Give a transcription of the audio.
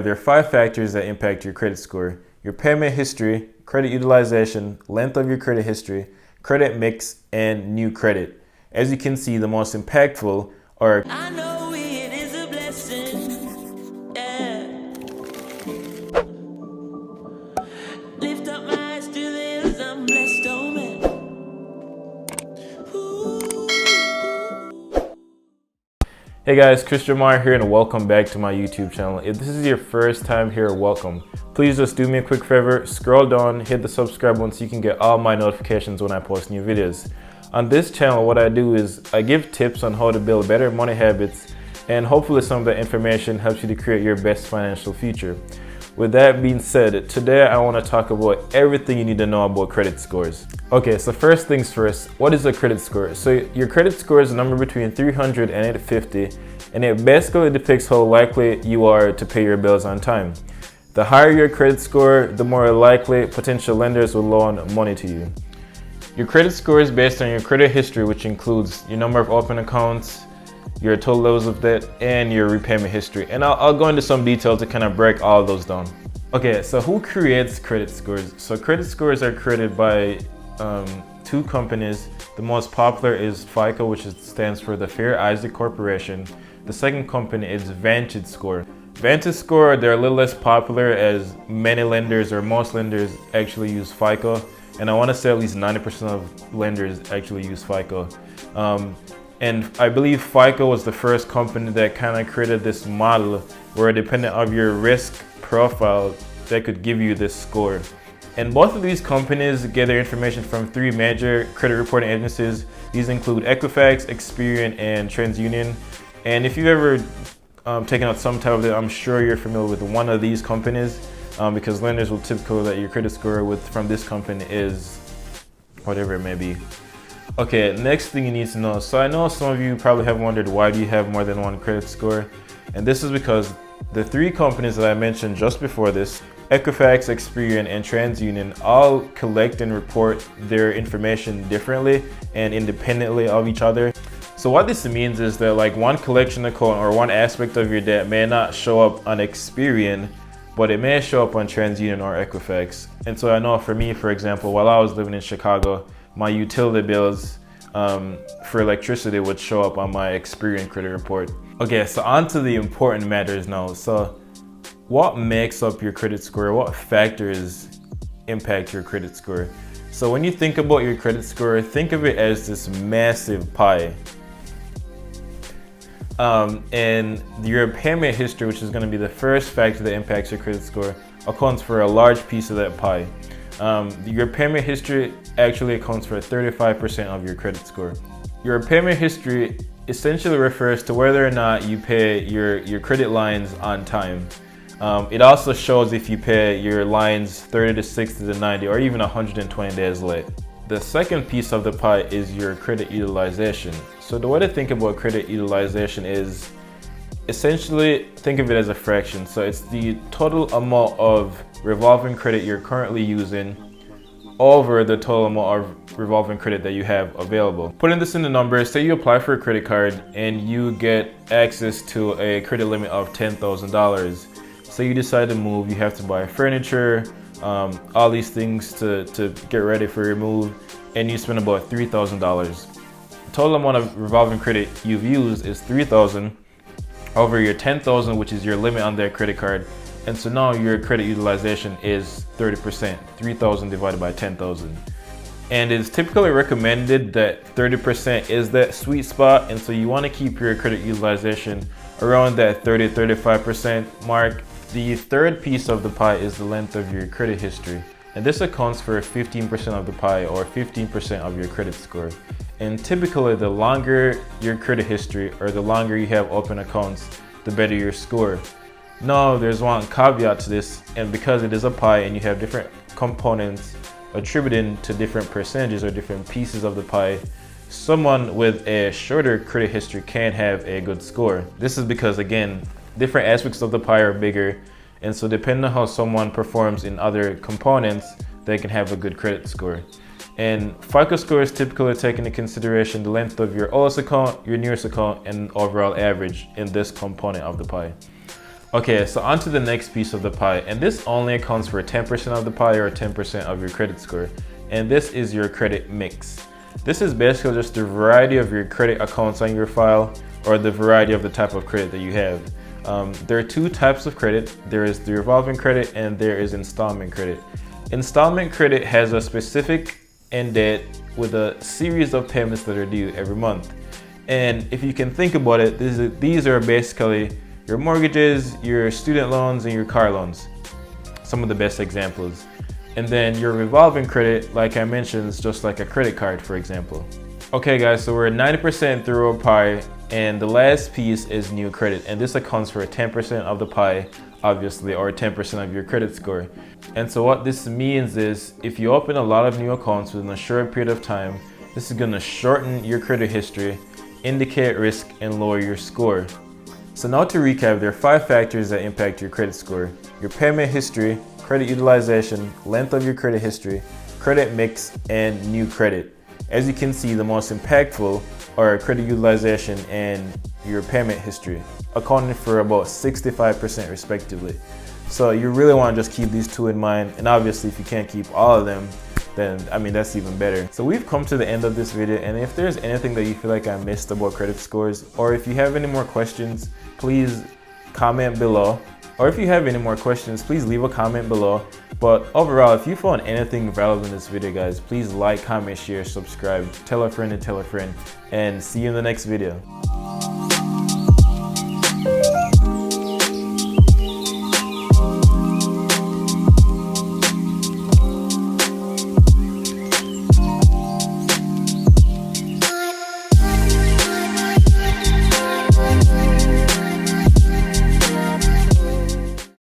There are 5 factors that impact your credit score: your payment history, credit utilization, length of your credit history, credit mix, and new credit. As you can see, the most impactful are I know it is a blessing. Yeah. Lift up my eyes to the hills, I'm blessed, oh man. Hey guys, Chris Jamar here and welcome back to my YouTube channel. If this is your first time here, welcome. Please just do me a quick favor, scroll down, hit the subscribe button so you can get all my notifications when I post new videos. On this channel, what I do is I give tips on how to build better money habits, and hopefully some of that information helps you to create your best financial future. With that being said, today I want to talk about everything you need to know about credit scores. Okay, so first things first, what is a credit score? So your credit score is a number between 300 and 850, and it basically depicts how likely you are to pay your bills on time. The higher your credit score, the more likely potential lenders will loan money to you. Your credit score is based on your credit history, which includes your number of open accounts, your total levels of debt, and your repayment history. And I'll go into some detail to kind of break all of those down. Okay, so who creates credit scores? So credit scores are created by 2 companies. The most popular is FICO, which stands for the Fair Isaac Corporation. The second company is VantageScore. VantageScore, they're a little less popular as many lenders or most lenders actually use FICO. And I want to say at least 90% of lenders actually use FICO. And I believe FICO was the first company that kind of created this model where, depending on your risk profile, they could give you this score. And both of these companies get their information from 3 major credit reporting agencies. These include Equifax, Experian, and TransUnion. And if you've ever taken out some type of it, I'm sure you're familiar with one of these companies, because lenders will typically let your credit score from this company is whatever it may be. Okay, next thing you need to know. So I know some of you probably have wondered, why do you have more than one credit score? And this is because the 3 companies that I mentioned just before this, Equifax, Experian, and TransUnion, all collect and report their information differently and independently of each other. So what this means is that like one collection account or one aspect of your debt may not show up on Experian, but it may show up on TransUnion or Equifax. And so I know for me, for example, while I was living in Chicago, my utility bills for electricity would show up on my Experian credit report. Okay, so on to the important matters now. So what makes up your credit score? What factors impact your credit score? So when you think about your credit score, think of it as this massive pie. And your payment history, which is going to be the first factor that impacts your credit score, accounts for a large piece of that pie. Your payment history actually accounts for 35% of your credit score. Your payment history essentially refers to whether or not you pay your credit lines on time. It also shows if you pay your lines 30 to 60 to 90 or even 120 days late. The second piece of the pie is your credit utilization. So the way to think about credit utilization is essentially think of it as a fraction. So it's the total amount of revolving credit you're currently using over the total amount of revolving credit that you have available. Putting this into numbers, say you apply for a credit card and you get access to a credit limit of $10,000. So you decide to move, you have to buy furniture, all these things to get ready for your move, and you spend about $3,000. The total amount of revolving credit you've used is $3,000 over your $10,000, which is your limit on their credit card. And so now your credit utilization is 30%, 3,000 divided by 10,000. And it's typically recommended that 30% is that sweet spot. And so you want to keep your credit utilization around that 30-35% mark. The third piece of the pie is the length of your credit history. And this accounts for 15% of the pie, or 15% of your credit score. And typically the longer your credit history or the longer you have open accounts, the better your score. Now there's one caveat to this, and because it is a pie and you have different components attributed to different percentages or different pieces of the pie, someone with a shorter credit history can have a good score. This is because, again, different aspects of the pie are bigger, and so depending on how someone performs in other components, they can have a good credit score. And FICO scores typically take into consideration the length of your oldest account, your newest account, and overall average in this component of the pie. Okay, so on to the next piece of the pie, and this only accounts for 10% of the pie or 10% of your credit score, and this is your credit mix. This is basically just the variety of your credit accounts on your file or the variety of the type of credit that you have. There are two types of credit. There is the revolving credit and there is installment credit. Installment credit has a specific end date with a series of payments that are due every month. And if you can think about it, these are basically your mortgages, your student loans, and your car loans. Some of the best examples. And then your revolving credit, like I mentioned, is just like a credit card, for example. Okay guys, so we're 90% through our pie, and the last piece is new credit, and this accounts for 10% of the pie, obviously, or 10% of your credit score. And so what this means is, if you open a lot of new accounts within a short period of time, this is gonna shorten your credit history, indicate risk, and lower your score. So now to recap, there are 5 factors that impact your credit score: your payment history, credit utilization, length of your credit history, credit mix, and new credit. As you can see, the most impactful are credit utilization and your payment history, accounting for about 65% respectively. So you really want to just keep these 2 in mind, and obviously if you can't keep all of them, then that's even better. So we've come to the end of this video, and if there's anything that you feel like I missed about credit scores, or if you have any more questions, please comment below. Or if you have any more questions, please leave a comment below. But overall, if you found anything valuable in this video, guys, please like, comment, share, subscribe, tell a friend, and see you in the next video.